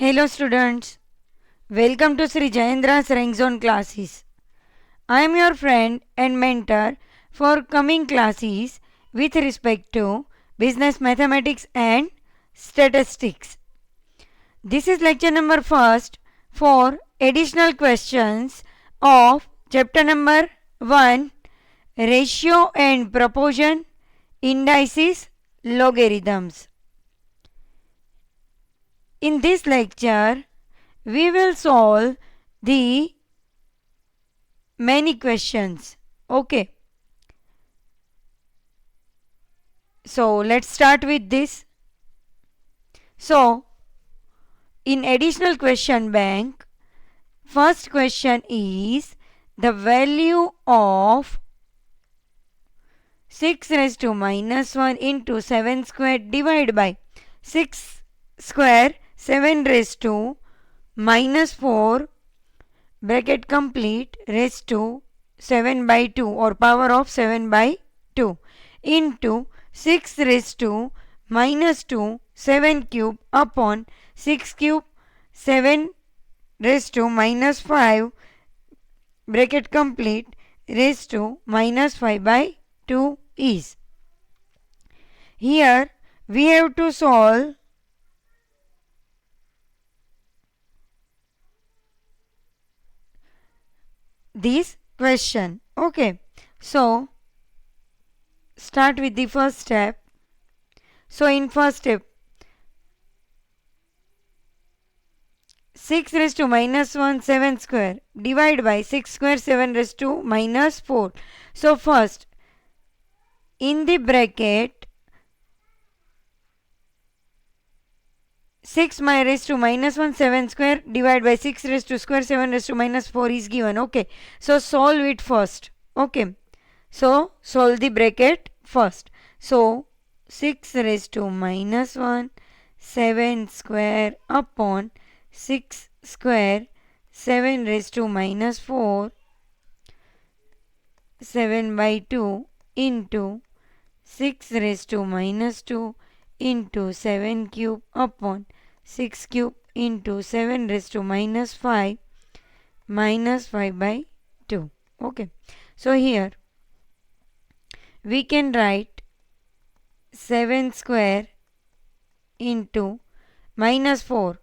Hello students, welcome to Sri Jayendra's Rank Zone classes. I am your friend and mentor for coming classes with respect to business mathematics and statistics. This is lecture number first for additional questions of chapter number 1, ratio and proportion, indices, logarithms. In this lecture, we will solve the many questions. Okay. So let's start with this. So in additional question bank, first question is the value of 6 raised to minus 1 into 7 square divided by 6 square 7 raised to minus 4 bracket complete raised to 7 by 2 or power of 7 by 2 into 6 raised to minus 2 7 cube upon 6 cube 7 raised to minus 5 bracket complete raised to minus 5 by 2 is. Here we have to solve this question. Okay. So start with the first step. So in first step 6 raised to minus 1 7 square divide by 6 square 7 raised to minus 4. So first in the bracket 6 raised to minus 1 7 square divided by 6 raised to square 7 raised to minus 4 is given. Okay. So solve it first. Okay. So solve the bracket first. So 6 raised to minus 1 7 square upon 6 square 7 raised to minus 4 7 by 2 into 6 raised to minus 2 into 7 cube upon 6 cube into 7 raised to minus 5 minus 5 by 2. Okay. So here we can write 7 square into minus 4.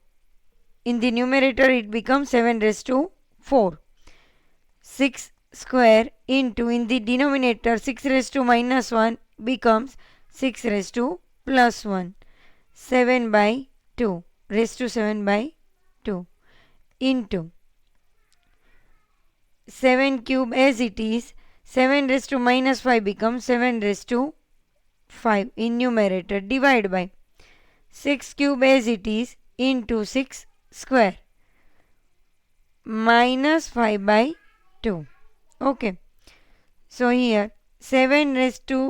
In the numerator it becomes 7 raised to 4. 6 square into in the denominator 6 raised to minus 1 becomes 6 raised to plus 1. 7 by 2 raised to 7 by 2 into 7 cube as it is 7 raised to minus 5 becomes 7 raised to 5 in numerator divide by 6 cube as it is into 6 square minus 5 by 2. Okay. So here 7 raised to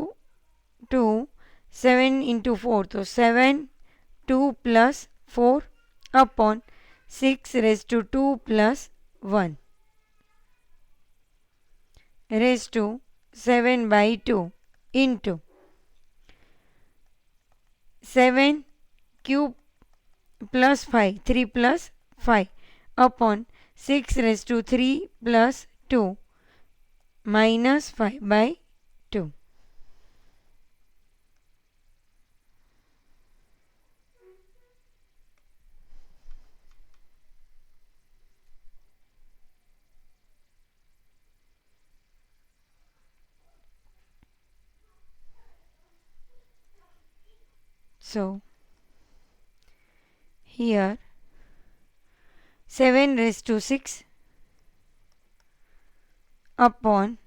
2 7 into 4 so 7 2 plus 4 upon 6 raised to 2 plus 1 raised to 7 by 2 into 7 cube plus 5 3 plus 5 upon 6 raised to 3 plus 2 minus 5 by 2. So here 7 raised to 6 upon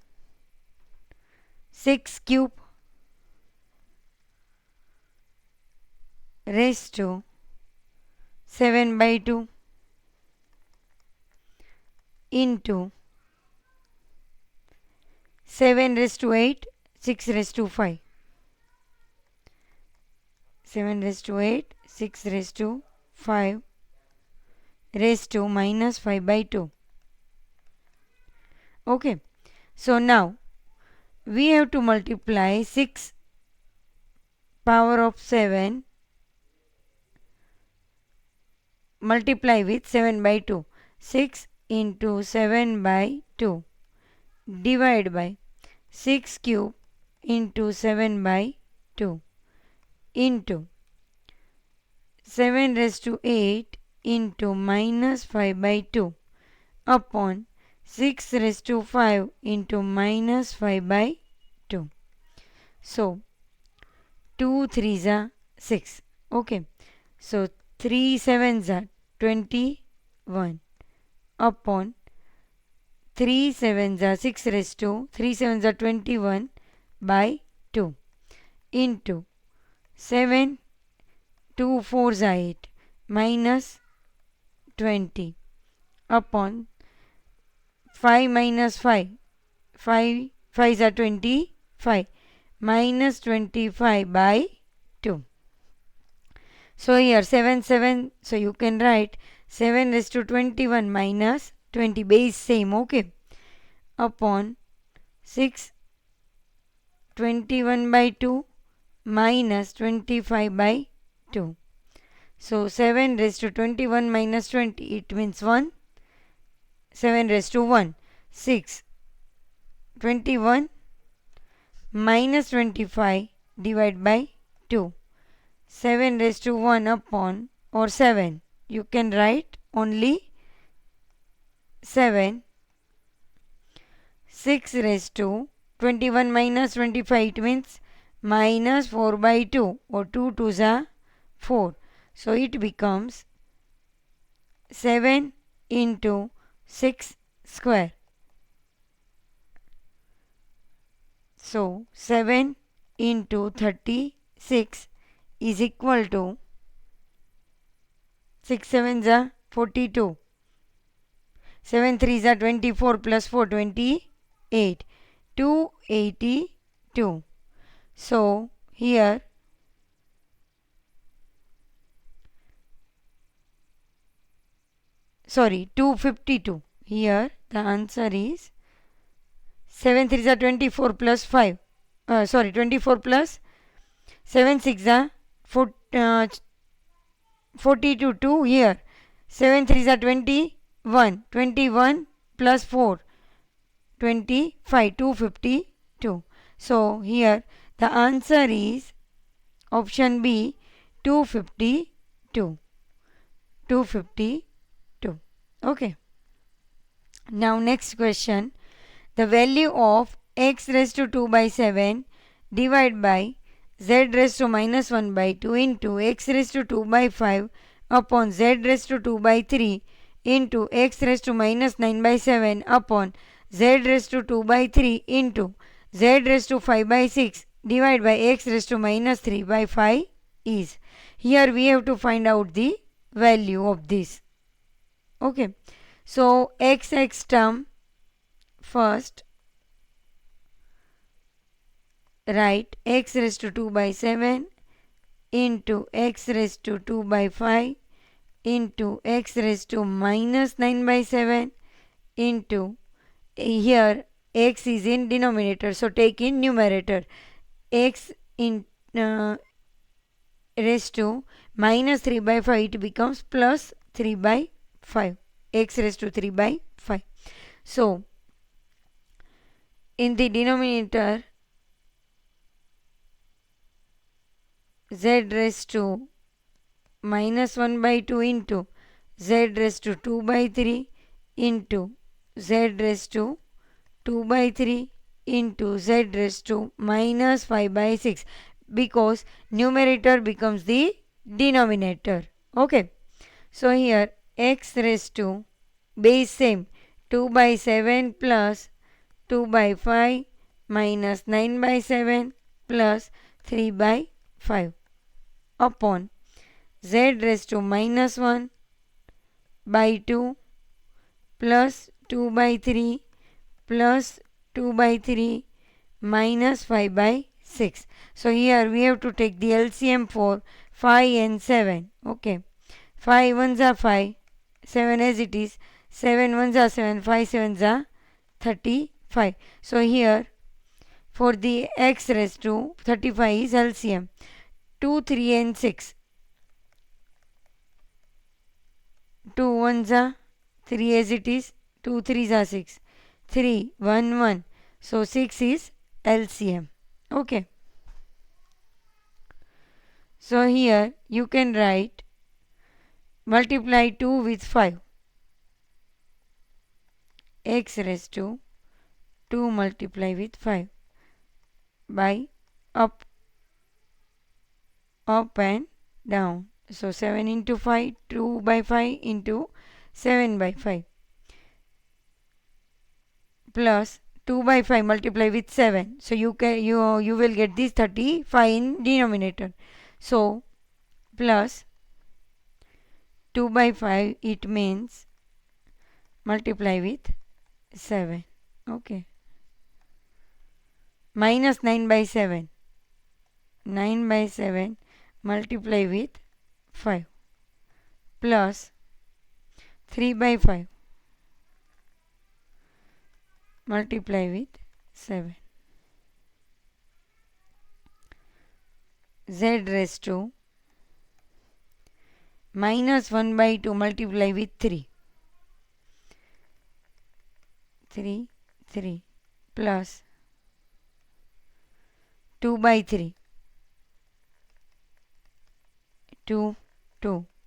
6 cube raised to 7 by 2 into 7 raised to 8 6 raised to 5 7 raised to 8 6 raised to 5 raised to minus 5 by 2. Okay. So now we have to multiply 6 power of 7 multiply with 7 by 2. 6 into 7 by 2 divide by 6 cube into 7 by 2 into 7 raised to 8 into minus 5 by 2 upon 6 raised to 5 into minus 5 by 2. So 2 3s are 6. Okay. So 3 7s are 21 upon 3 7s are 6 raised to 3 7s are 21 by 2 into 7 2 4s are 8 minus 20 upon 5 minus 5 5 5s are 25 minus 25 by 2. So here 7 7, so you can write 7 raised to 21 minus 20, base same, okay, upon 6 21 by 2 minus 25 by 2. So 7 raised to 21 minus 20, it means 1. 7 raised to 1, 6 21 minus 25 divided by 2. 7 raised to 1 upon, or 7, you can write only 7. 6 raised to 21 minus 25, it means minus 4 by 2, or 2 2s are 4. So it becomes 7 into 6 square. So 7 into 36 is equal to 6 7s are 42. 7 3s are 24 plus 4 28. 282. So here sorry 252. Here the answer is 7 3s are 24 plus 5. 24 plus 7 6 are 42. 2 here. 7 3s are 21. 21 plus 4 25. 252. So here the answer is option B, 252. 252. Okay. Now next question. The value of x raised to 2 by 7 divided by z raised to minus 1 by 2 into x raised to 2 by 5 upon z raised to 2 by 3 into x raised to minus 9 by 7 upon z raised to 2 by 3 into z raised to 5 by 6 divided by x raised to minus 3 by 5 is. Here we have to find out the value of this. Okay. So x term first write x raised to 2 by 7 into x raised to 2 by 5 into x raised to minus 9 by 7 into, here x is in denominator, so take in numerator, x in raised to minus 3 by 5, it becomes plus 3 by 5, x raised to 3 by 5. So in the denominator z raised to minus 1 by 2 into z raised to 2 by 3 into z raised to 2 by 3 into z raised to minus 5 by 6, because numerator becomes the denominator. Okay. So here x raised to base same 2 by 7 plus 2 by 5 minus 9 by 7 plus 3 by 5 upon z raised to minus 1 by 2 plus 2 by 3 plus 2 by 3 minus 5 by 6. So here we have to take the LCM for 5 and 7. Okay. 5 ones are 5, 7 as it is, 7 ones are 7, 5 sevens are 35. So here for the x raised to 35 is LCM 2, 3 and 6. 2 ones are 3 as it is, 2 threes are 6, 3, 1, 1. So 6 is LCM. Okay. So here you can write multiply 2 with 5. X raised to 2 multiply with 5 by up and down. So 7 into 5, 2 by 5 into 7 by 5 plus 2 by 5 multiply with 7. So you will get this 35 in denominator. So plus 2 by 5, it means multiply with 7. Okay. Minus 9 by 7. 9 by 7 multiply with 5 plus 3 by 5 multiply with 7. Z raised to minus 1 by 2 multiply with 3. 3 plus 2 by 3. 2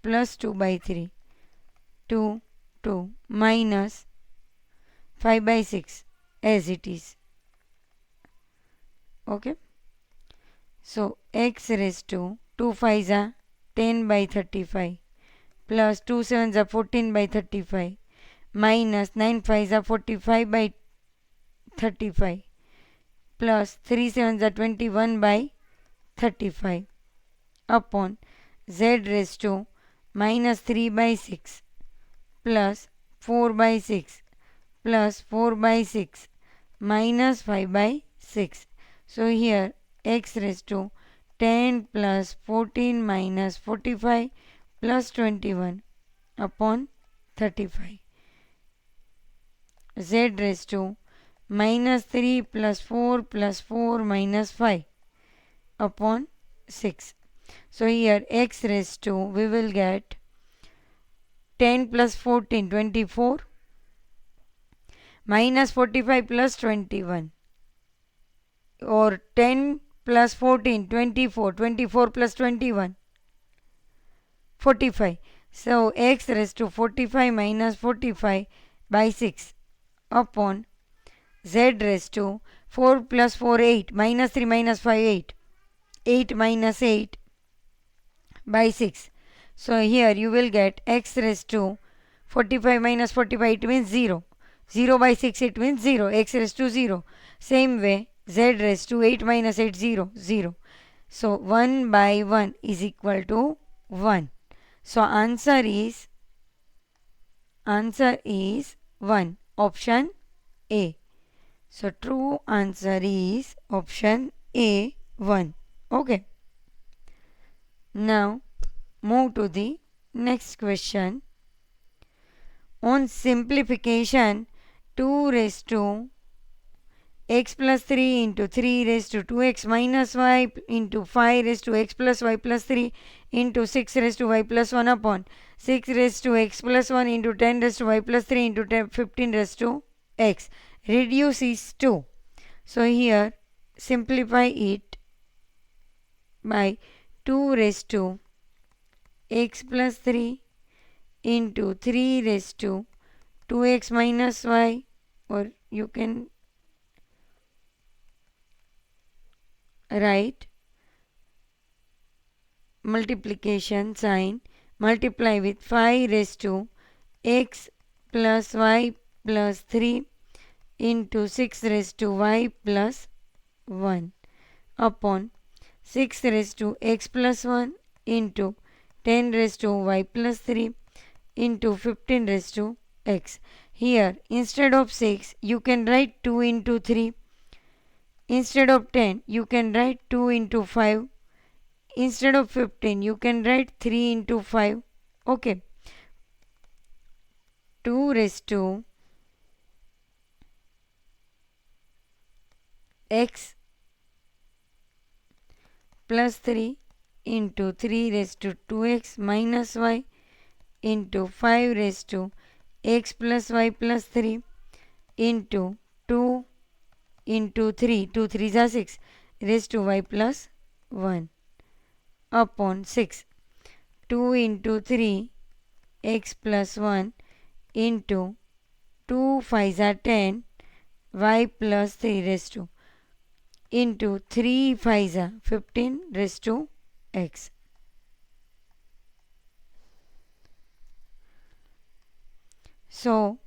plus 2 by 3. 2 minus 5 by 6 as it is. Okay. So x raised to 2 5s are 10 by 35 plus 2 7s are 14 by 35 minus 9 5s are 45 by 35 plus 3 7s are 21 by 35 upon z raised to minus 3 by 6 plus 4 by 6 plus 4 by 6 minus 5 by 6. So here x raised to 10 plus 14 minus 45 plus 21 upon 35. Z raised to minus 3 plus 4 plus 4 minus 5 upon 6. So here x raised to, we will get 10 plus 14, 24 minus 45 plus 21, or 10 plus 14, 24, 24 plus 21, 45. So x raised to 45 minus 45 by 6 upon z raised to 4 plus 4 8 minus 3 minus 5 8, 8 minus 8 by 6. So here you will get x raised to 45 minus 45, it means 0. 0 by 6, it means 0. X raised to 0. Same way z raised to 8 minus 8, 0, 0. So 1 by 1 is equal to 1. So answer is 1. Option A. So true answer is option A, 1. Okay. Now move to the next question. On simplification, 2 raised to x plus 3 into 3 raised to 2x minus y into 5 raised to x plus y plus 3 into 6 raised to y plus 1 upon 6 raised to x plus 1 into 10 raised to y plus 3 into 15 raised to x. Reduce is 2. So here simplify it by 2 raised to x plus 3 into 3 raised to 2x minus y, or you can write multiplication sign, multiply with 5 raised to x plus y plus 3 into 6 raised to y plus 1 upon 6 raised to x plus 1 into 10 raised to y plus 3 into 15 raised to x. Here instead of 6 you can write 2 into 3. Instead of 10 you can write 2 into 5. Instead of 15 you can write 3 into 5. Okay. 2 raised to x plus 3 into 3 raised to 2x minus y into 5 raised to x plus y plus 3 into 2 into 3, 2 3s are 6, raised to y plus 1 upon 6. 2 into 3 x plus 1 into 2 5s are 10 y plus 3 raised to into 3 5s are 15 raised to x. So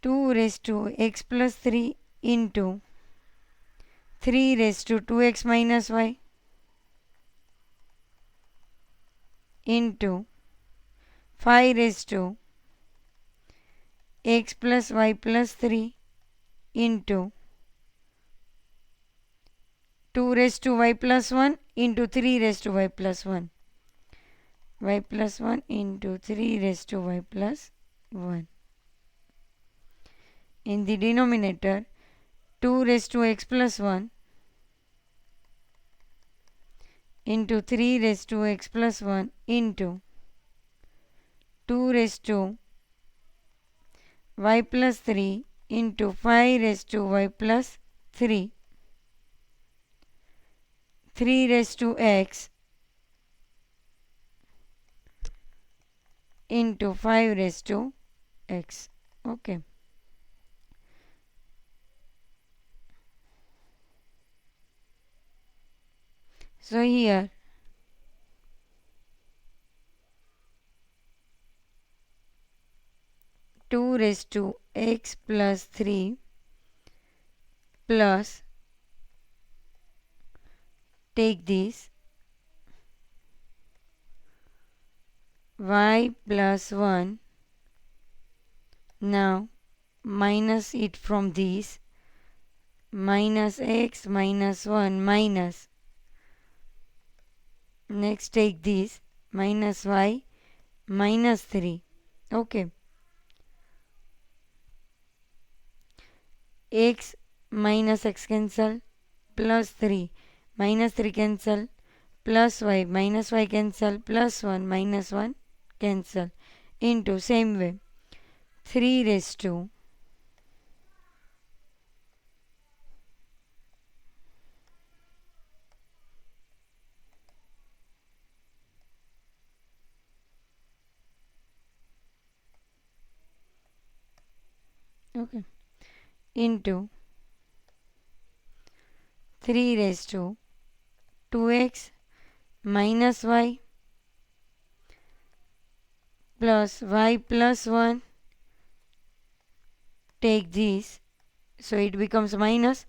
2 raised to x plus 3 into 3 raised to 2x minus y into 5 raised to x plus y plus 3 into 2 raised to y plus 1 into 3 raised to y plus 1. Y plus 1 into 3 raised to y plus 1. In the denominator, 2 raised to x plus 1 into 3 raised to x plus 1 into 2 raised to y plus 3 into 5 raised to y plus 3, 3 raised to x into 5 raised to x. Okay. So here 2 raised to x plus 3 plus, take this, y plus 1, now minus it from this, minus x minus 1 minus, next take this, minus y minus 3. Okay. X minus x cancel, plus 3 minus 3 cancel, plus y minus y cancel, plus 1 minus 1 cancel, into same way 3 raised to okay into 3 raised to 2x minus y plus y plus 1, take this, so it becomes minus,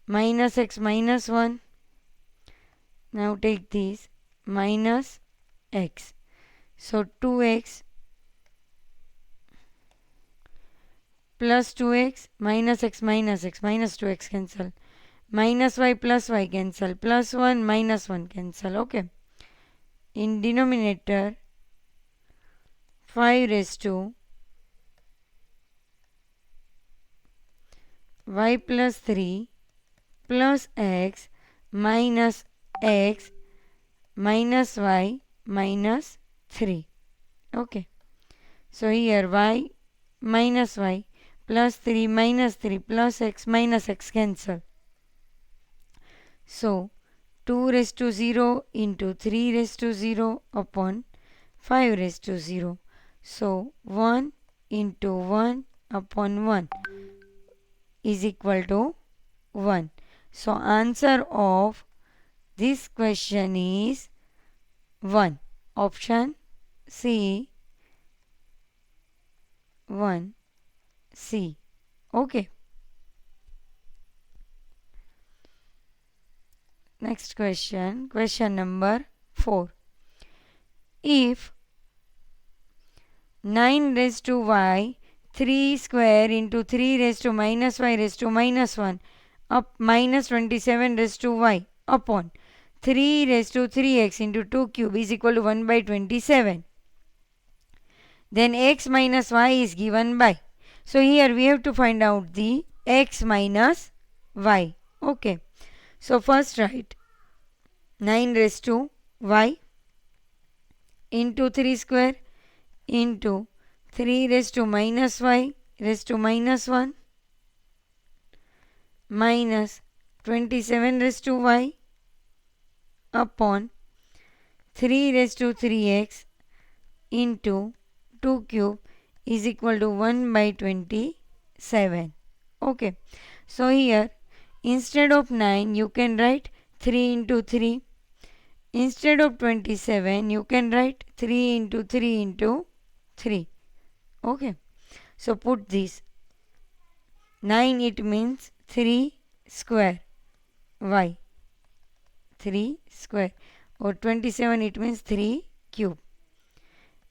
minus x minus 1, now take this, minus x, so 2x plus 2x minus x minus x minus 2x cancel, minus y plus y cancel, plus 1 minus 1 cancel. Okay. In denominator 5 raised to y plus 3 plus x minus y minus 3. Okay. So here y minus y plus 3 minus 3 plus x minus x cancel. So 2 raised to 0 into 3 raised to 0 upon 5 raised to 0. So 1 into 1 upon 1 is equal to 1. So answer of this question is 1. Option C, 1 C. Okay. Next question, question number 4. If 9 raised to y 3 square into 3 raised to minus y raised to minus 1 up minus 27 raised to y upon 3 raised to 3x into 2 cube is equal to 1 by 27, then x minus y is given by. So here we have to find out the x minus y. Okay. So first write 9 raised to y into 3 square into 3 raised to minus y raised to minus 1 minus 27 raised to y upon 3 raised to 3x into 2 cube is equal to 1 by 27. Okay. So here instead of 9 you can write 3 into 3. Instead of 27 you can write 3 into 3 into 3. Okay. So put this. 9 it means 3 square y. 3 square. Or 27 it means 3 cube.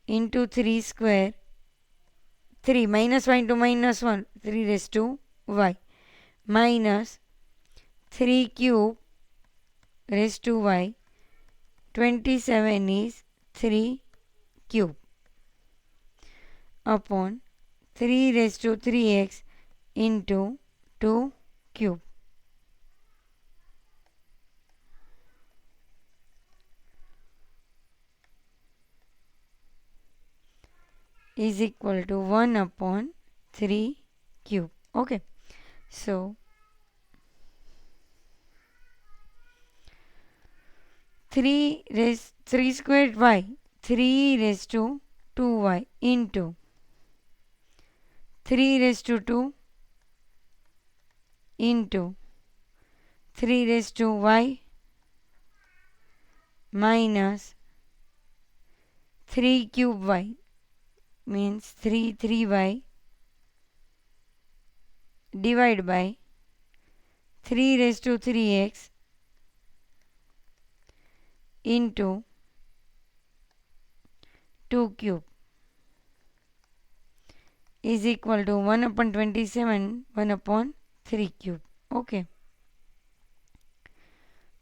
Into 3 square. 3 minus 1 into minus 1. 3 raised to y. Minus 3 cube raised to y. 27 is 3 cube upon 3 raised to 3x into 2 cube is equal to 1 upon 3 cube. Okay. So 3 squared y, 3 raised to 2y into 3 raised to 2 into 3 raised to y minus 3 cube y means 3y divided by 3 raised to 3x into 2 cube is equal to 1 upon 27, 1 upon 3 cube. Okay.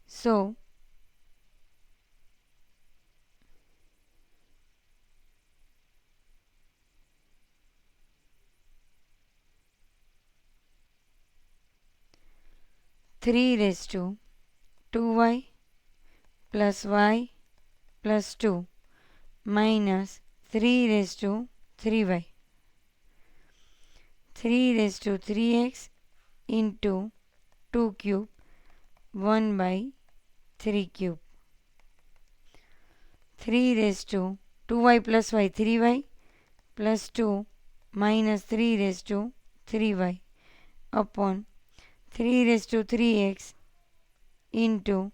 So, three raised to 2y plus y plus 2 minus 3 raised to 3y. 3 raised to 3x into 2 cube 1 by 3 cube. 3 raised to 2y plus y 3y plus 2 minus 3 raised to 3y upon 3 raised to 3x into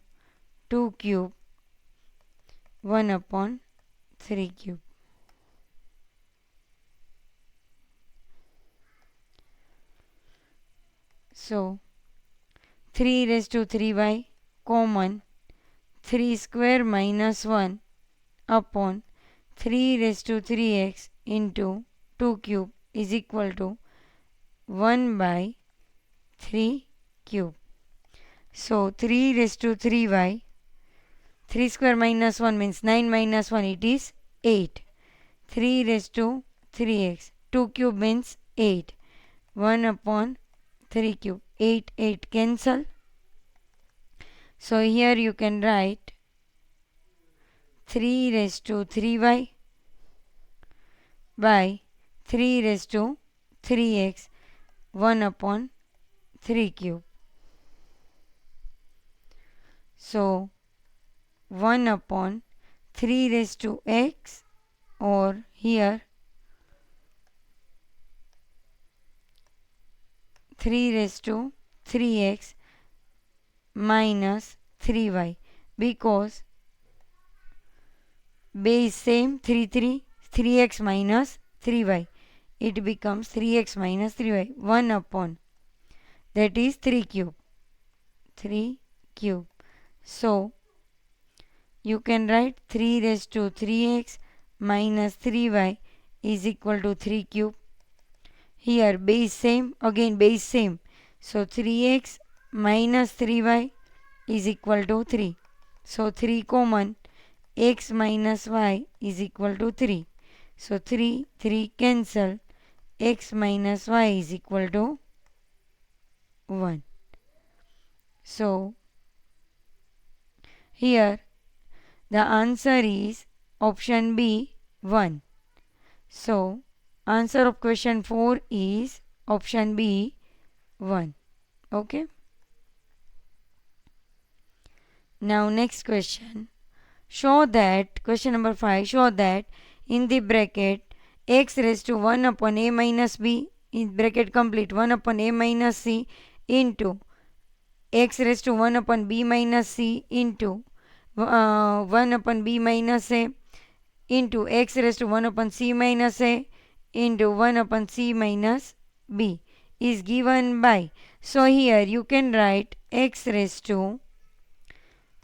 2 cube 1 upon 3 cube. So 3 raised to 3y common 3 square minus 1 upon 3 raised to 3x into 2 cube is equal to 1 by 3 cube. So 3 raised to 3y, 3 square minus 1 means 9 minus 1, it is 8. 3 raised to 3x, 2 cube means 8. 1 upon 3 cube, 8 cancel. So here you can write 3 raised to 3y by 3 raised to 3x 1 upon 3 cube. So 1 upon 3 raised to x, or here 3 raised to 3x minus 3y, because base same 3x minus 3y, it becomes 3x minus 3y. 1 upon, that is 3 cube. So you can write 3 raised to 3x minus 3y is equal to 3 cube. Here base same, again base same. So 3x minus 3y is equal to 3. So 3 common, x minus y is equal to 3. So 3 cancel, x minus y is equal to 1. So here the answer is option B 1. So answer of question 4 is option B 1. Okay. Now next question. Show that, question number 5, show that in the bracket x raised to 1 upon a minus b, in bracket complete, 1 upon a minus c into x raised to 1 upon b minus c into 1 upon b minus a into x raised to 1 upon c minus a into 1 upon c minus b is given by. So here you can write x raised to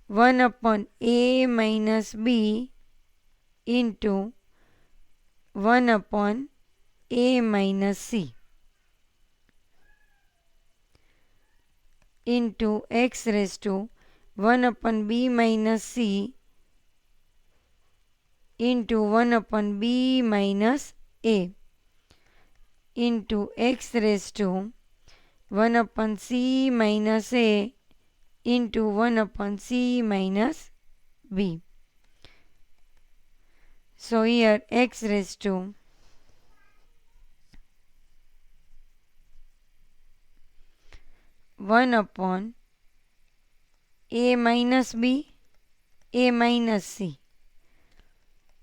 1 upon a minus b into 1 upon a minus c into x raised to 1 upon b minus c into 1 upon b minus a into x raised to 1 upon c minus a into 1 upon c minus b. So here x raised to 1 upon a minus b, a minus c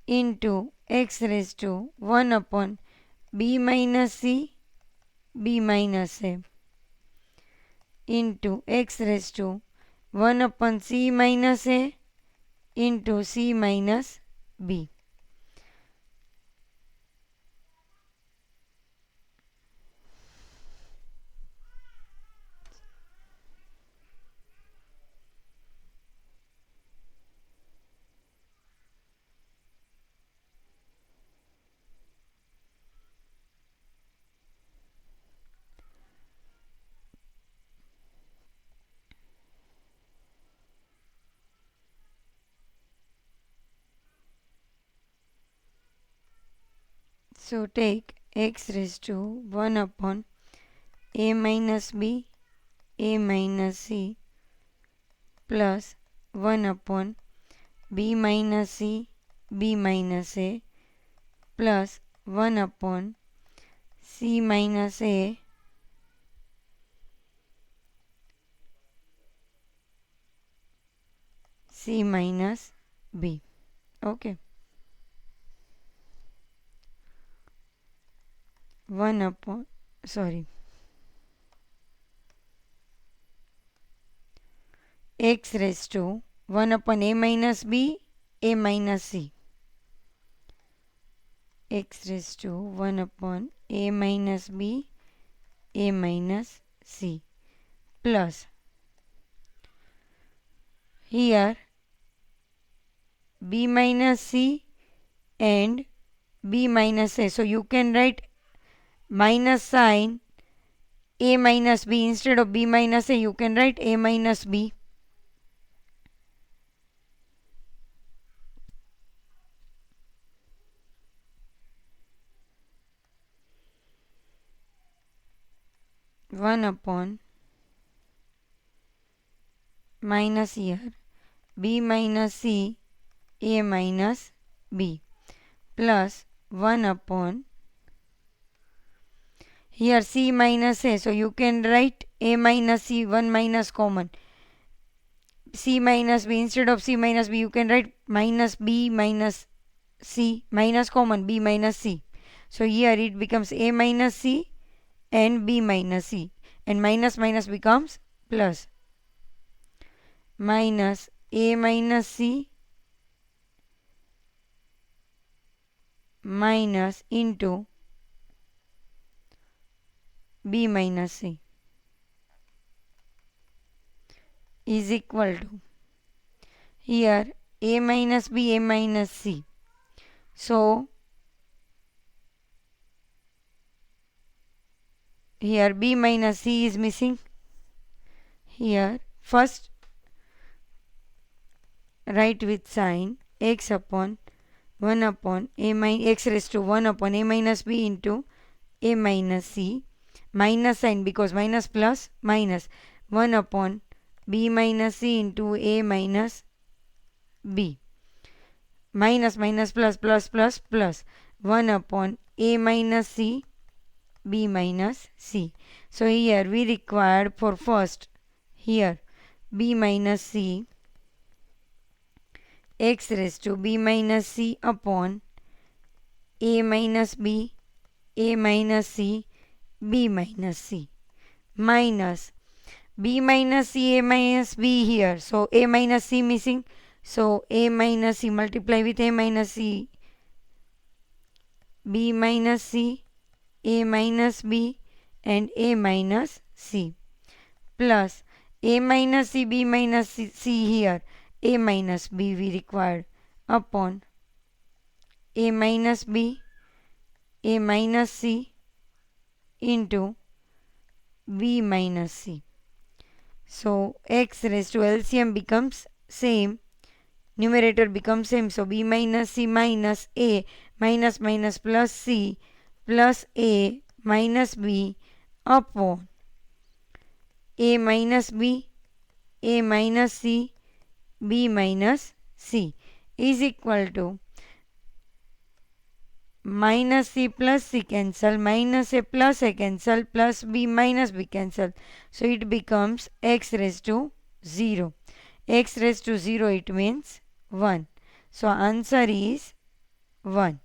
into x raised to 1 upon b minus c, b minus a into x raised to 1 upon c minus a into c minus b. So take x raised to 1 upon a minus b, a minus c plus 1 upon b minus c, b minus a plus 1 upon c minus a c minus b. Okay. 1 upon, sorry, x raised to 1 upon a minus b, a minus c, x raised to 1 upon a minus b, a minus c plus here b minus c and b minus a. So you can write minus sign a minus b instead of b minus a, you can write a minus b. One upon minus here b minus c, a minus b plus 1 upon here c minus a. So you can write a minus c, 1 minus common, c minus b instead of c minus b you can write minus b minus c, minus common b minus c. So here it becomes a minus c and b minus c, and minus minus becomes plus, minus a minus c minus into b minus c is equal to here a minus b, a minus c. So here b minus c is missing. Here first write with sign x upon 1 upon a minus x raised to 1 upon a minus b into a minus c, minus sign because minus plus minus 1 upon b minus c into a minus b minus minus plus plus plus plus 1 upon a minus c b minus c. So here we required for first here b minus c x raised to b minus c upon a minus b a minus c b minus c minus b minus c a minus b here. So a minus c missing. So a minus c multiply with a minus c b minus c a minus b and a minus c plus a minus c b minus c here a minus b we required upon a minus b a minus c into b minus c. So x raised to LCM becomes same, numerator becomes same. So b minus c minus a minus minus plus c plus a minus b upon a minus b a minus c b minus c is equal to minus c plus c cancel, minus a plus a cancel, plus b minus b cancel. So it becomes x raised to 0. X raised to 0 it means 1. So answer is 1.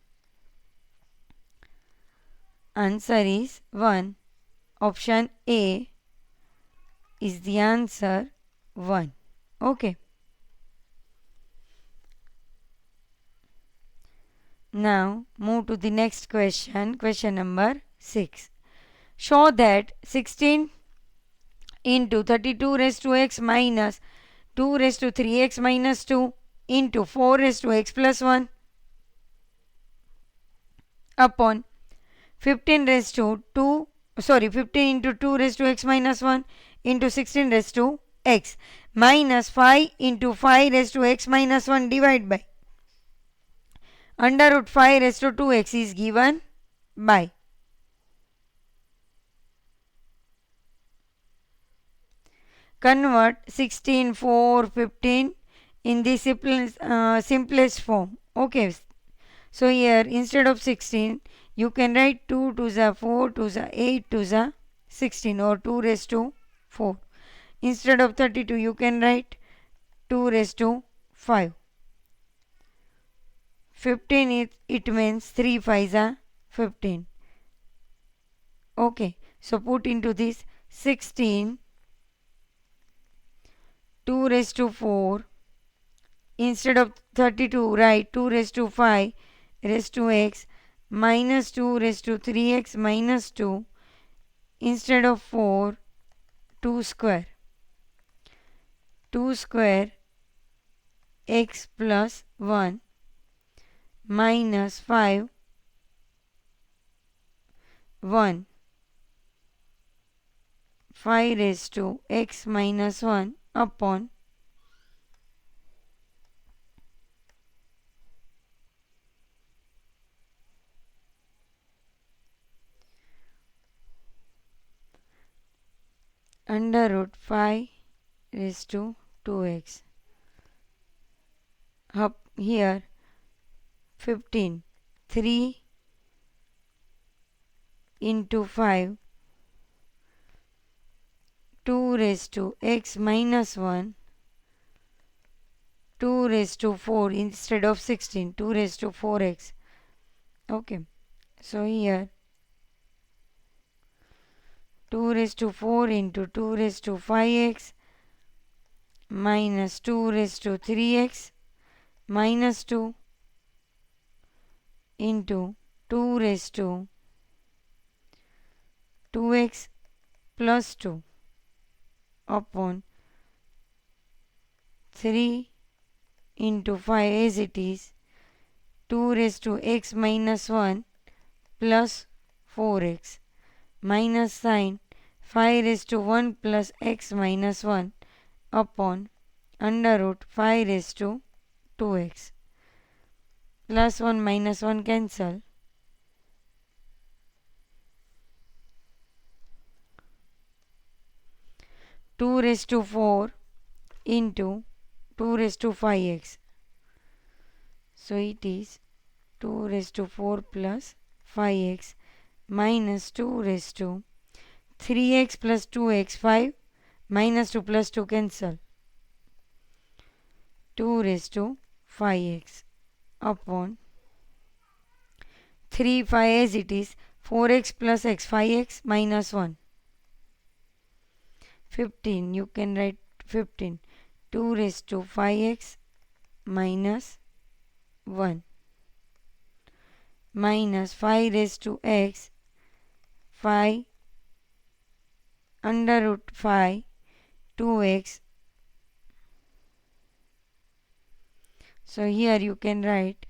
Answer is 1. Option A is the answer 1. Okay. Now move to the next question. Question number 6. Show that 16 into 32 raised to x minus 2 raised to 3x minus 2 into 4 raised to x plus 1 upon 15 raised to 15 into 2 raised to x minus 1 into 16 raised to x minus 5 into 5 raised to x minus 1 divided by under root 5 raised to 2x is given by convert 16, 4, 15 in the simplest form. Okay. So here instead of 16 you can write 2 to the 4 to the 8 to the 16 or 2 raised to 4. Instead of 32 you can write 2 raised to 5. 15 it means 3 5s are 15. Okay. So put into this 16 2 raised to 4 instead of 32 write 2 raised to 5 raised to x minus 2 raised to 3x minus 2 instead of 4 2 square x plus 1 minus 5 1 5 raised to x minus 1 upon under root 5 raised to 2x. Up here 15 3 into 5 2 raised to x minus 1 2 raised to 4 instead of 16 2 raised to 4x. Okay. So here 2 raised to 4 into 2 raised to 5x minus 2 raised to 3x minus 2 into 2 raised to 2x plus 2 upon 3 into 5 as it is 2 raised to x minus 1 plus 4x minus sign 5 raised to 1 plus x minus 1 upon under root 5 raised to 2x plus 1 minus 1 cancel. 2 raised to 4 into 2 raised to 5x. So it is 2 raised to 4 plus 5x minus 2 raised to 3x plus 2x, 5 minus 2 plus 2 cancel, 2 raised to 5x upon 3, 5 as it is, 4x plus x, 5x minus 1, 15, you can write 15, 2 raised to 5x minus 1 minus 5 raised to x, 5 under root 5, 2x. So here you can write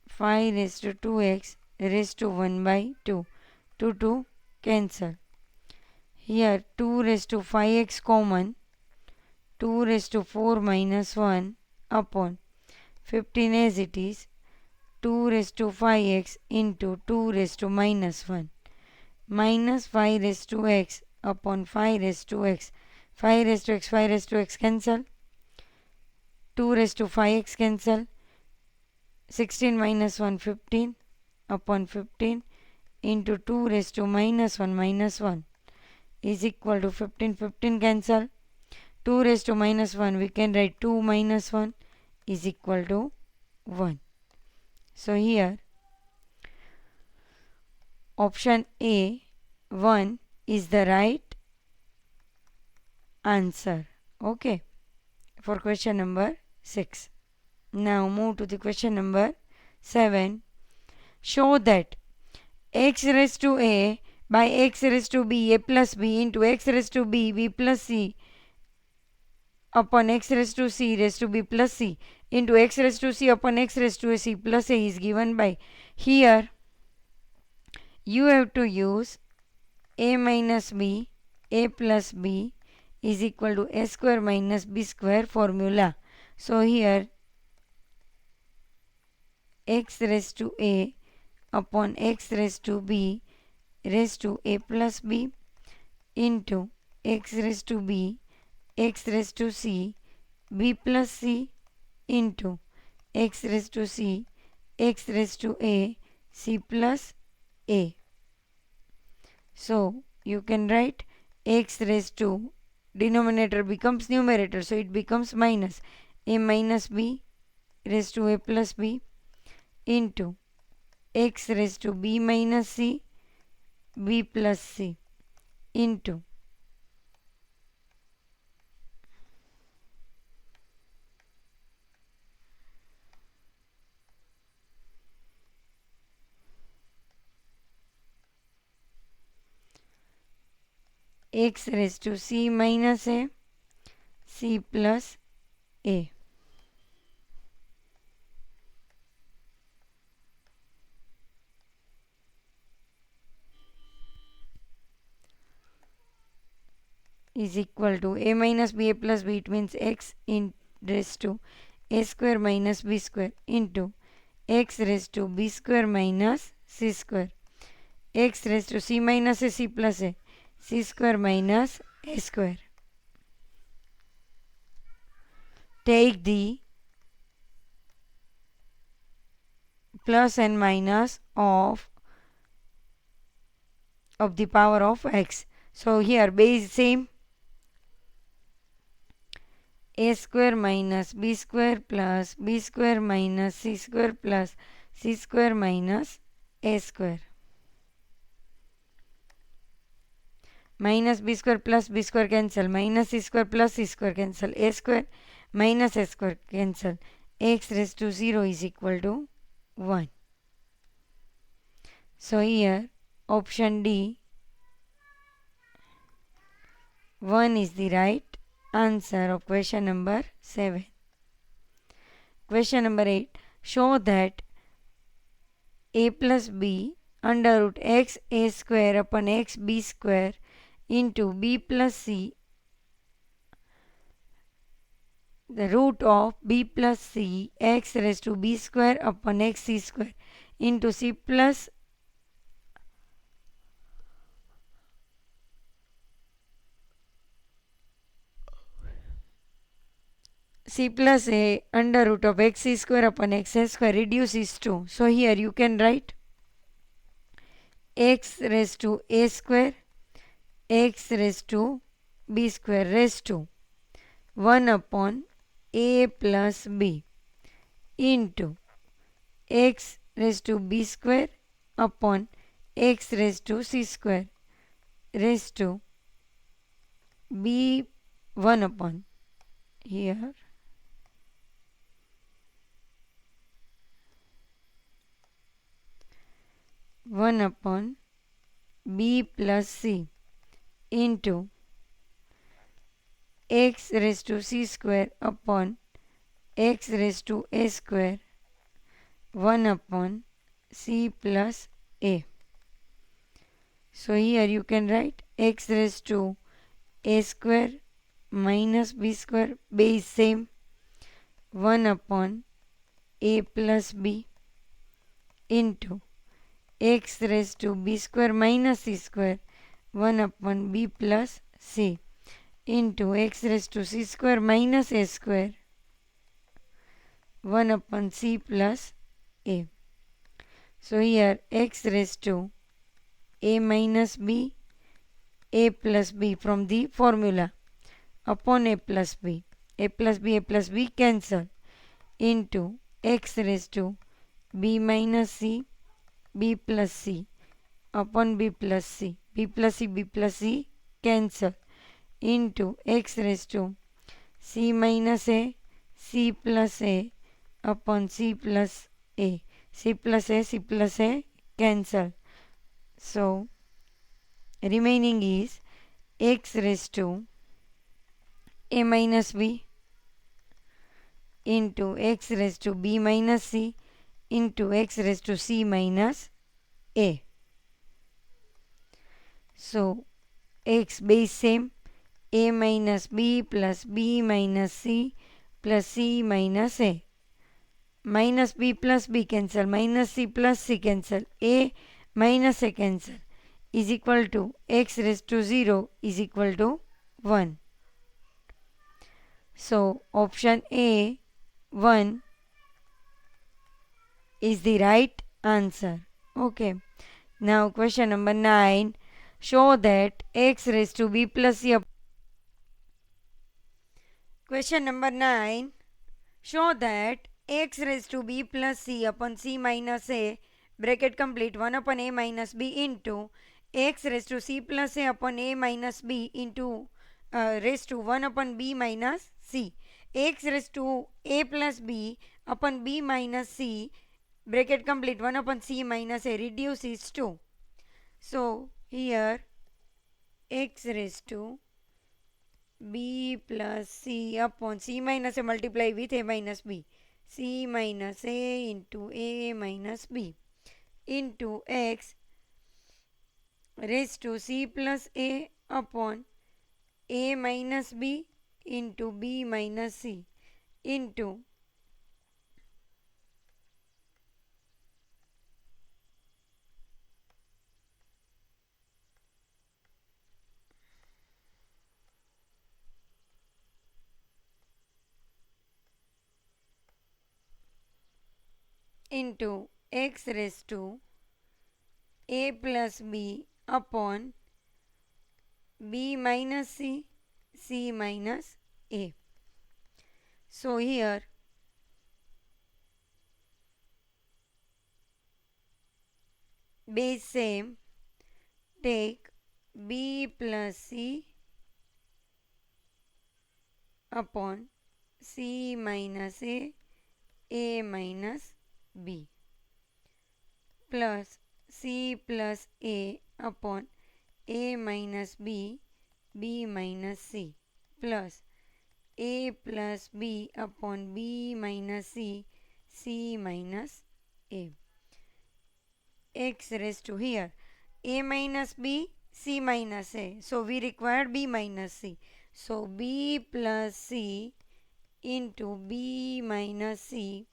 5 raised to 2x raised to 1 by 2. 2 cancel. Here 2 raised to 5x common, 2 raised to 4 minus 1 upon 15 as it is, 2 raised to 5x into 2 raised to minus 1 minus 5 raised to x upon 5 raised to x. 5 raised to x, 5 raised to x cancel, 2 raised to 5x cancel, 16 minus 1, 15 upon 15 into 2 raised to minus 1 is equal to 15, 15 cancel, 2 raised to minus 1, we can write 2 minus 1 is equal to 1. So here option A, 1 is the right answer. Okay, for question number 6. Now move to the question number 7. Show that x raised to a by x raised to b, a plus b into x raised to b, b plus c upon x raised to c raised to b plus c into x raised to c upon x raised to c plus a is given by. Here you have to use a minus b, a plus b is equal to a square minus b square formula. So here x raised to a upon x raised to b raised to a plus b into x raised to b, x raised to c, b plus c into x raised to c, x raised to a, c plus a. So you can write x raised to denominator becomes numerator, so it becomes minus a minus b raised to a plus b into x raised to b minus c, b plus c into x raised to c minus a, c plus a. Is equal to a minus b, a plus b, it means x in raised to a square minus b square into x raised to b square minus c square, x raised to c minus a, c plus a, c square minus a square. Take the plus and minus of the power of x. So here base same, a square minus b square plus b square minus c square plus c square minus a square. Minus b square plus b square cancel, minus c square plus c square cancel, a square minus a square cancel, x raised to 0 is equal to 1. So here option D, 1 is the right answer of question number 7. Question number 8. Show that a plus b under root x a square upon x b square into b plus c, the root of b plus c x raised to b square upon x c square into c plus c plus a under root of x square upon x square reduces to. So here you can write x raised to a square, x raised to b square raised to 1 upon a plus b into x raised to b square upon x raised to c square raised to b 1 upon here 1 upon b plus c into x raised to c square upon x raised to a square 1 upon c plus a. So here you can write x raised to a square minus b square, b is same, 1 upon a plus b into x raised to b square minus c square 1 upon b plus c into x raised to c square minus a square 1 upon c plus a. So here x raised to a minus b, a plus b from the formula upon a plus b, a plus b cancel into x raised to b minus c, b plus c upon b plus c, b plus c cancel into x raised to c minus a, c plus a upon c plus a, c plus a cancel. So remaining is x raised to a minus b into x raised to b minus c into x raised to c minus a. So x base same, a minus b plus b minus c plus c minus a. Minus b plus b cancel, minus c plus c cancel, a minus a cancel is equal to x raised to 0 is equal to 1. So option A 1 is the right answer. Okay. Now question number 9. Show that x raised to b plus c. Question number 9. Show that x raised to b plus c upon c minus a bracket complete 1 upon a minus b into x raised to c plus a upon a minus b into raised to 1 upon b minus c. X raised to a plus b upon b minus c bracket complete 1 upon c minus a reduces to. So here x raised to b plus c upon c minus a multiply with a minus b, c minus a into a minus b into x raised to c plus a upon a minus b into b minus c into x raised to a plus b upon b minus c, c minus a. So here base same, take b plus c upon c minus a minus b plus c plus a upon a minus b, b minus c plus a plus b upon b minus c, c minus a. X raised to here a minus b, c minus a. So we require b minus c. So b plus c into b minus c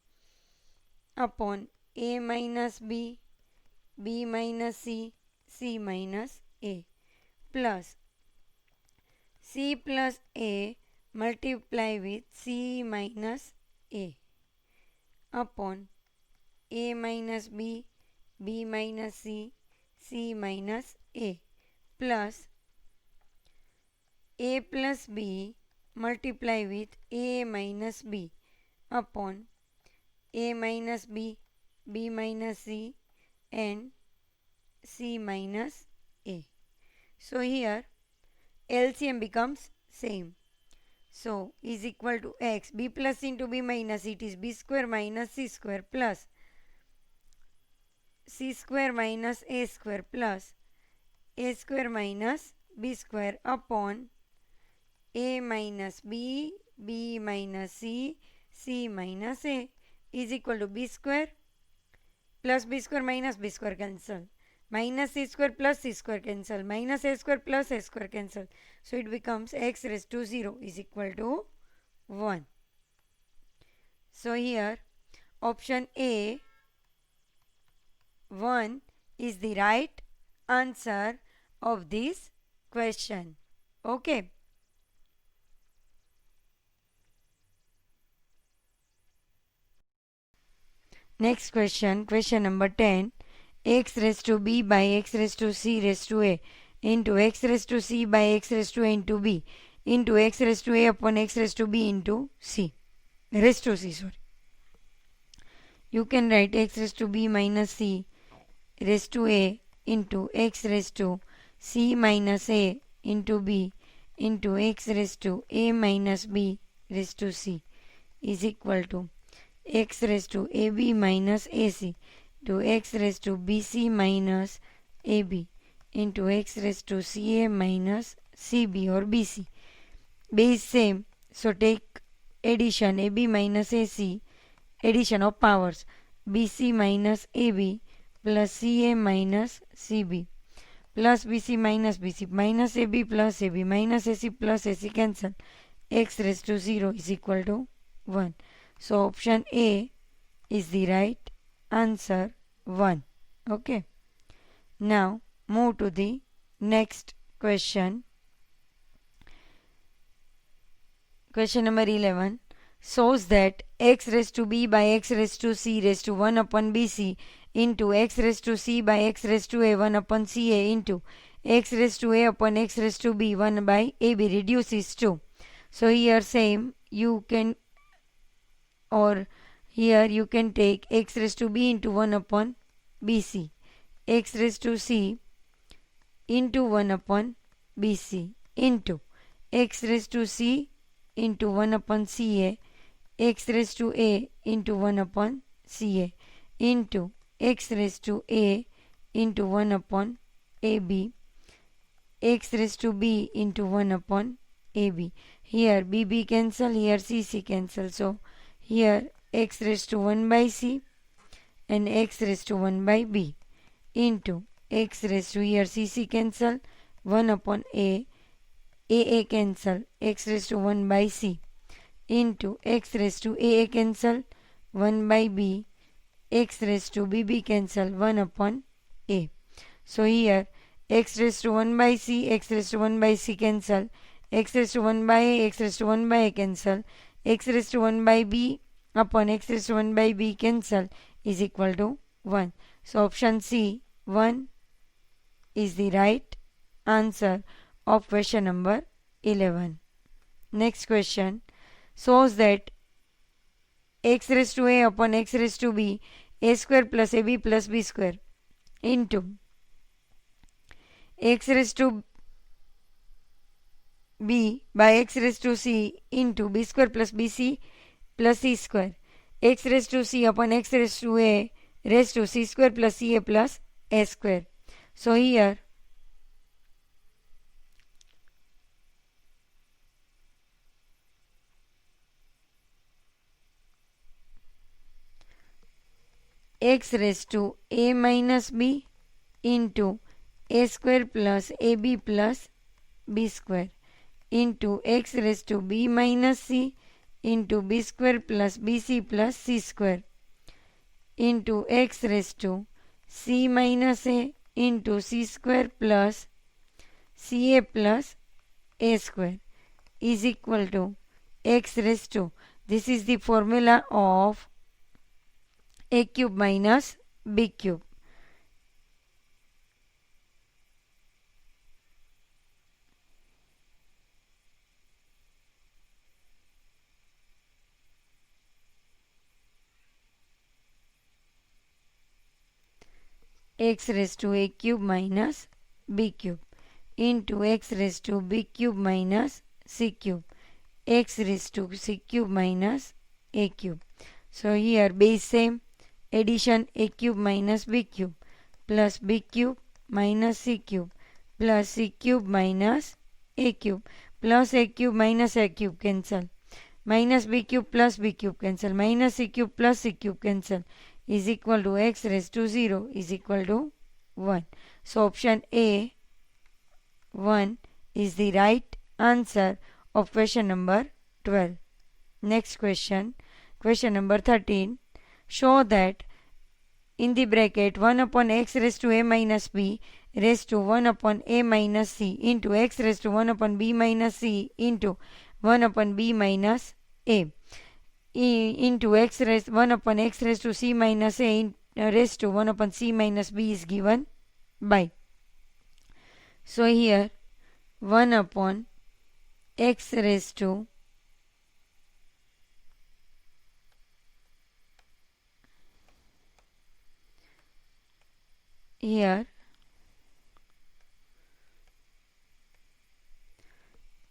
upon a minus b, b minus c, c minus a plus c plus a multiply with c minus a upon a minus b, b minus c, c minus a plus a plus b multiply with a minus b upon a minus b, b minus c and c minus a. So here LCM becomes same. So is equal to x, b plus into b minus, it is b square minus c square plus c square minus a square plus a square minus b square upon a minus b, b minus c, c minus a is equal to b square plus b square minus b square cancel. Minus c square plus c square cancel. Minus a square plus a square cancel. So it becomes x raised to 0 is equal to 1. So here option A 1 is the right answer of this question. Okay. Next question, question number 10. X raised to b by x raised to c raised to a into x raised to c by x raised to a into b into x raised to a upon x raised to b into c. Raised to c, sorry. You can write x raised to b minus c raised to a into x raised to c minus a into b into x raised to a minus b raised to c is equal to x raised to ab minus ac to x raised to bc minus ab into x raised to ca minus cb or bc. Base same, so take addition ab minus ac, addition of powers bc minus ab plus ca minus cb plus bc minus bc minus ab plus ab minus ac plus ac cancel. X raised to 0 is equal to 1. So option A is the right answer, 1. Okay. Now move to the next question. Question number 11 shows that x raised to b by x raised to c raised to 1 upon bc into x raised to c by x raised to a 1 upon ca into x raised to a upon x raised to b 1 by ab reduces to. So here same you can, or here you can take x raised to b into 1 upon bc, x raised to c into 1 upon bc into x raised to c into 1 upon ca, x raised to a into 1 upon ca into x raised to a into 1 upon ab, x raised to b into 1 upon ab. Here bb cancel, here cc cancel. So here x raised to 1 by c and x raised to 1 by b into x raised to, here cc cancel, 1 upon a cancel, x raised to 1 by c into x raised to a cancel, 1 by b, x raised to bb cancel, 1 upon a. So here x raised to 1 by c, x raised to 1 by c cancel, x raised to 1 by a, x raised to 1 by a cancel, x raised to 1 by b upon x raised to 1 by b cancel is equal to 1. So option C 1 is the right answer of question number 11. Next question shows that x raised to a upon x raised to b a square plus ab plus b square into x raised to b by x raised to c into b square plus bc plus c square, x raised to c upon x raised to a raised to c square plus ca plus a square. So here x raised to a minus b into a square plus ab plus b square into x raised to b minus c into b square plus bc plus c square into x raised to c minus a into c square plus ca plus a square is equal to x raised to, this is the formula of a cube minus b cube. X raised to a cube minus b cube into x raised to b cube minus c cube, x raised to c cube minus a cube. So here base same, addition a cube minus b cube plus b cube minus c cube plus c cube minus a cube plus a cube minus a cube cancel, minus b cube plus b cube cancel, minus c cube plus c cube cancel, is equal to x raised to 0 is equal to 1. So option A 1 is the right answer of question number 12. Next question, question number 13. Show that in the bracket 1 upon x raised to a minus b raised to 1 upon a minus c into x raised to 1 upon b minus c into 1 upon b minus a into x raised 1 upon x raised to c minus a raised to 1 upon c minus b is given by. So here 1 upon x raised to here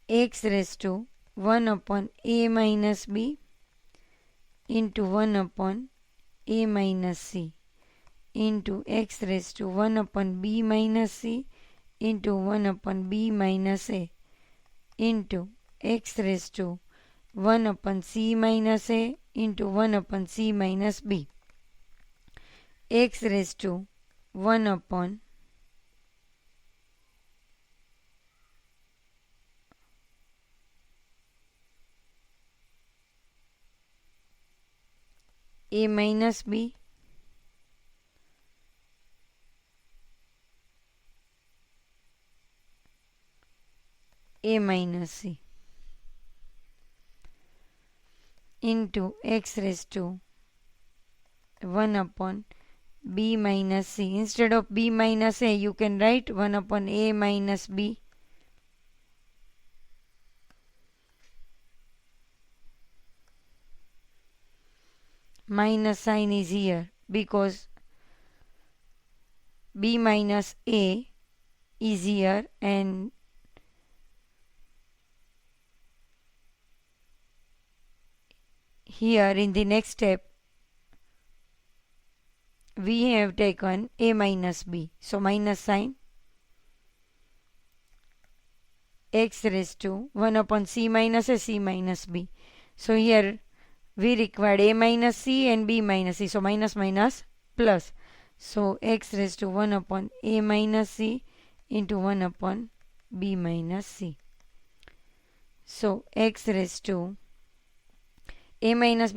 x raised to 1 upon a minus b into 1 upon a minus c into x raised to 1 upon b minus c into 1 upon b minus a into x raised to 1 upon c minus a into 1 upon c minus b, x raised to 1 upon a minus b a minus c into x raised to 1 upon b minus c. Instead of b minus a, you can write 1 upon a minus b minus sign is here because b minus a is here and here in the next step we have taken a minus b. So minus sign, x raised to 1 upon c minus a, c minus b. So here we required a minus c and b minus c. So minus minus plus. So x raised to 1 upon a minus c into 1 upon b minus c. So x raised to a minus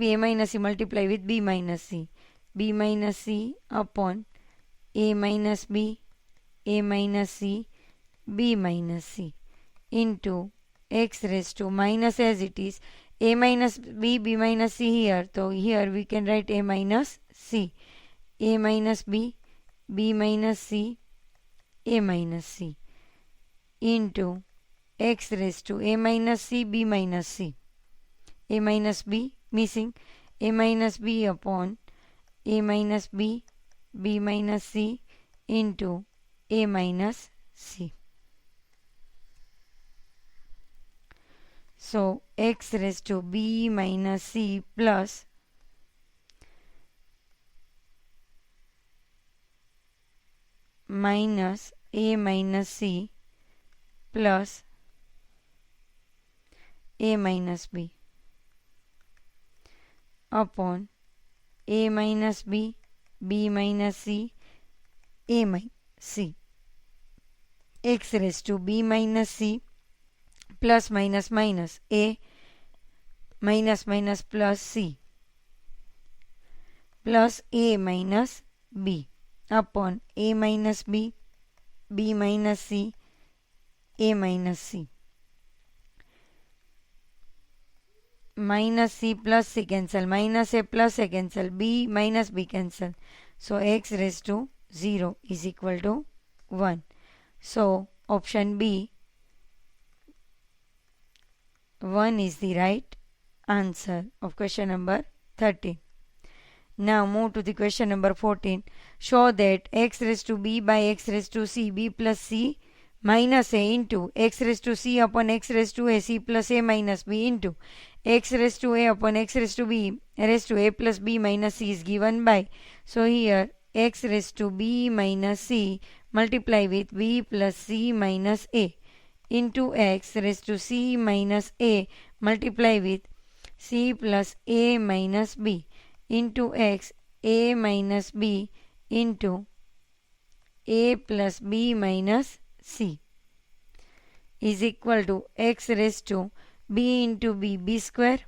c multiply with b minus c. b minus c upon a minus b, a minus c, b minus c into x raised to minus as it is a minus b, b minus c here. So here we can write a minus c, a minus b, b minus c, a minus c into x raised to a minus c, b minus c, a minus b missing, a minus b upon a minus b, b minus c into a minus c. So x raised to b minus c plus minus a minus c plus a minus b upon a minus b, b minus c, a minus c, x raised to b minus c plus minus minus a minus minus plus c plus a minus b upon a minus b, b minus c, a minus c. minus c plus c cancel, minus a plus a cancel, b minus b cancel. So x raised to 0 is equal to 1. So option B, 1 is the right answer of question number 13. Now move to the question number 14. Show that x raised to b by x raised to c, b plus c minus a into x raised to c upon x raised to a, c plus a minus b into x raised to a upon x raised to b raised to a plus b minus c is given by. So here x raised to b minus c multiply with b plus c minus a into x raised to c minus a multiply with c plus a minus b into x a minus b into a plus b minus c is equal to x raised to b into b square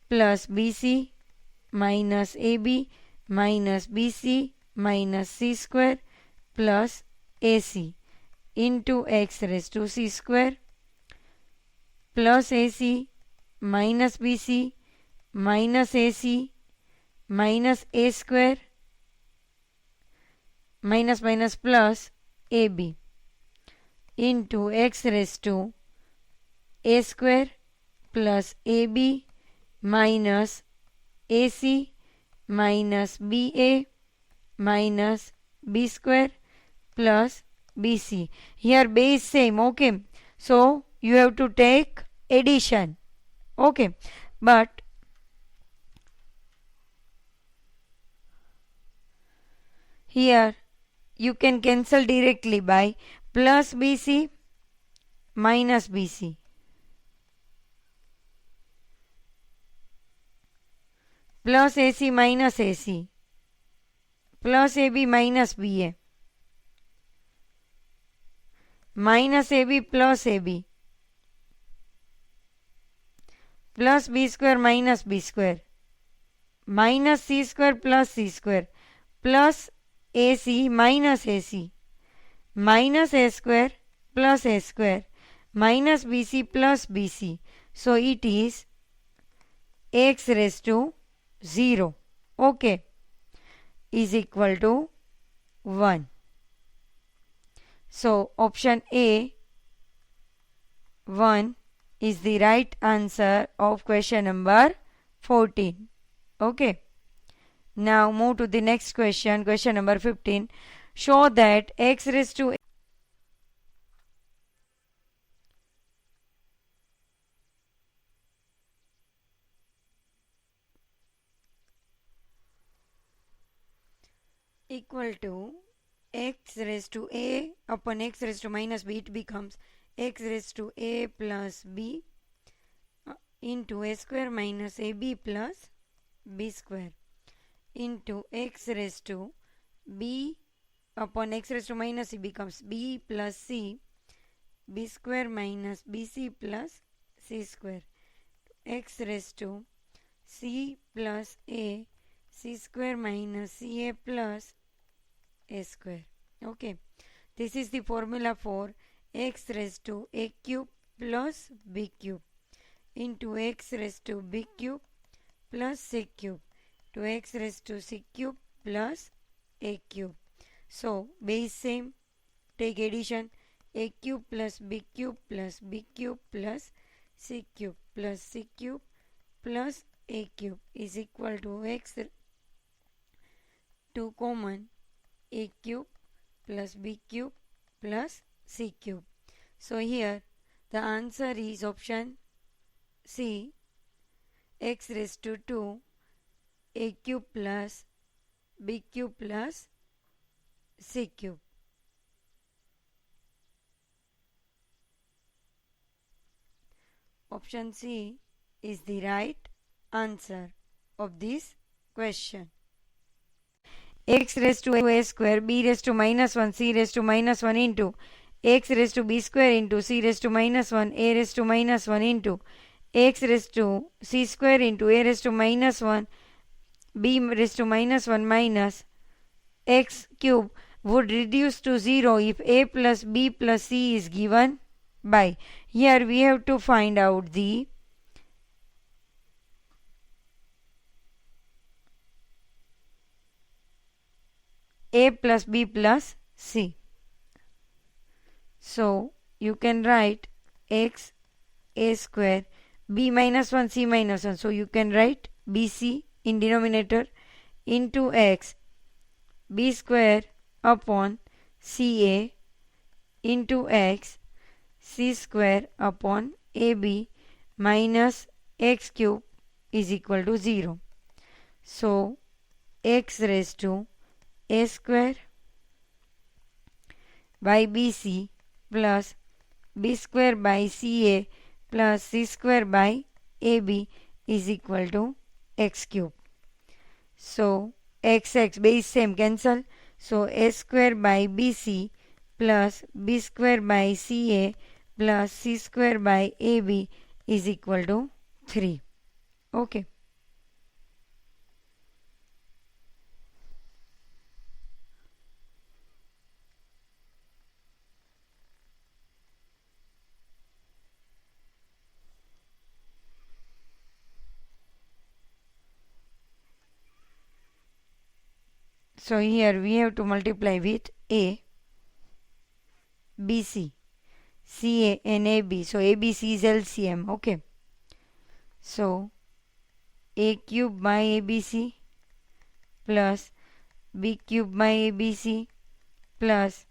plus bc minus ab minus bc minus c square plus ac into x raised to c square plus ac minus bc minus ac minus a square minus minus plus ab into x raised to a square plus ab minus ac minus ba minus b square plus bc. Here base same, okay, so you have to take addition, okay, but here you can cancel directly by plus bc minus bc plus ac minus ac plus ab minus ba minus ab plus ab plus b square minus b square minus c square plus c square plus ac minus ac minus a square plus a square minus bc plus bc. So it is x raised to 0, okay, is equal to 1. So option A, 1, is the right answer of question number 14. Okay. Now move to the next question, question number 15. Show that x raised to equal to x raised to a upon x raised to minus b. It becomes x raised to a plus b into a square minus ab plus b square into x raised to b upon x raised to minus c becomes b plus c, b square minus bc plus c square, x raised to c plus a, c square minus ca plus a square. Okay, this is the formula for x raised to a cube plus b cube into x raised to b cube plus c cube to x raised to c cube plus a cube. So base same, take addition, a cube plus b cube plus b cube plus c cube plus c cube plus a cube is equal to x to common a cube plus b cube plus c cube. So here the answer is option C, x raised to 2 a cube plus b cube plus c cube. Option C is the right answer of this question. X raised to a square, b raised to minus 1, c raised to minus 1 into x raised to b square into c raised to minus 1, a raised to minus 1 into x raised to c square into a raised to minus 1, b raised to minus 1 minus x cube would reduce to 0 if a plus b plus c is given by. Here we have to find out the A plus B plus C. So you can write x A square B minus 1 C minus 1. So you can write BC in denominator into x B square upon CA into x C square upon AB minus x cube is equal to 0. So x raised to A square by BC plus B square by CA plus C square by AB is equal to x cube. So x base same cancel. So A square by BC plus B square by CA plus C square by AB is equal to 3. Okay. So here we have to multiply with A, BC, CA and AB. So ABC is LCM. Okay. So A cube by ABC plus B cube by ABC plus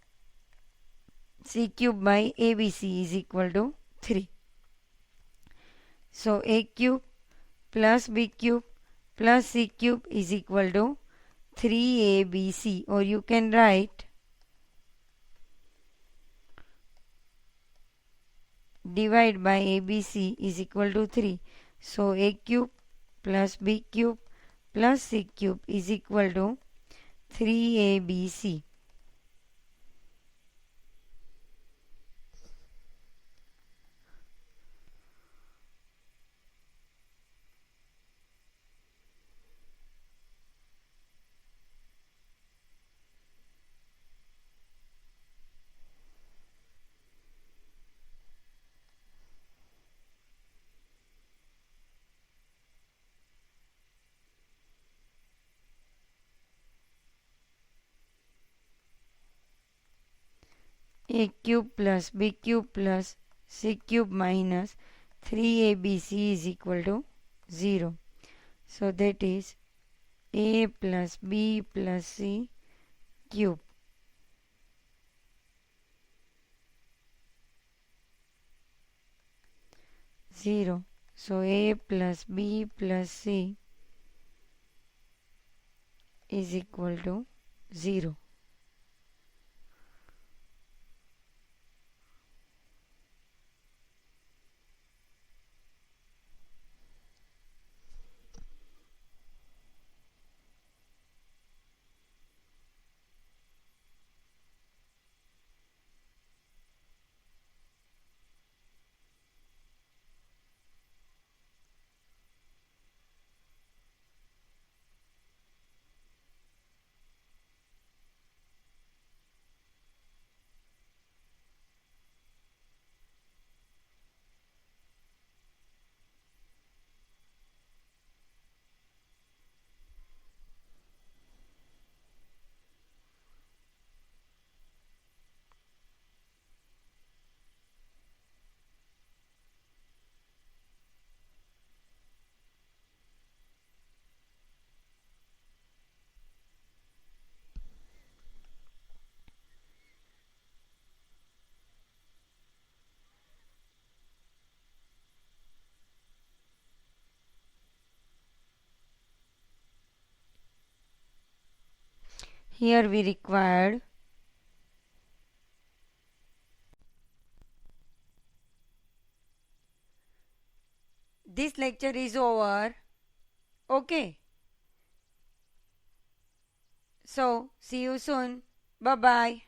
C cube by ABC is equal to 3. So A cube plus B cube plus C cube is equal to 3ABC, or you can write divide by ABC is equal to 3. So A cube plus B cube plus C cube is equal to 3ABC. A cube plus B cube plus C cube minus 3ABC is equal to 0. So that is A plus B plus C cube. Zero. So A plus B plus C is equal to 0. Here we required this lecture is over. Okay. So see you soon. Bye bye.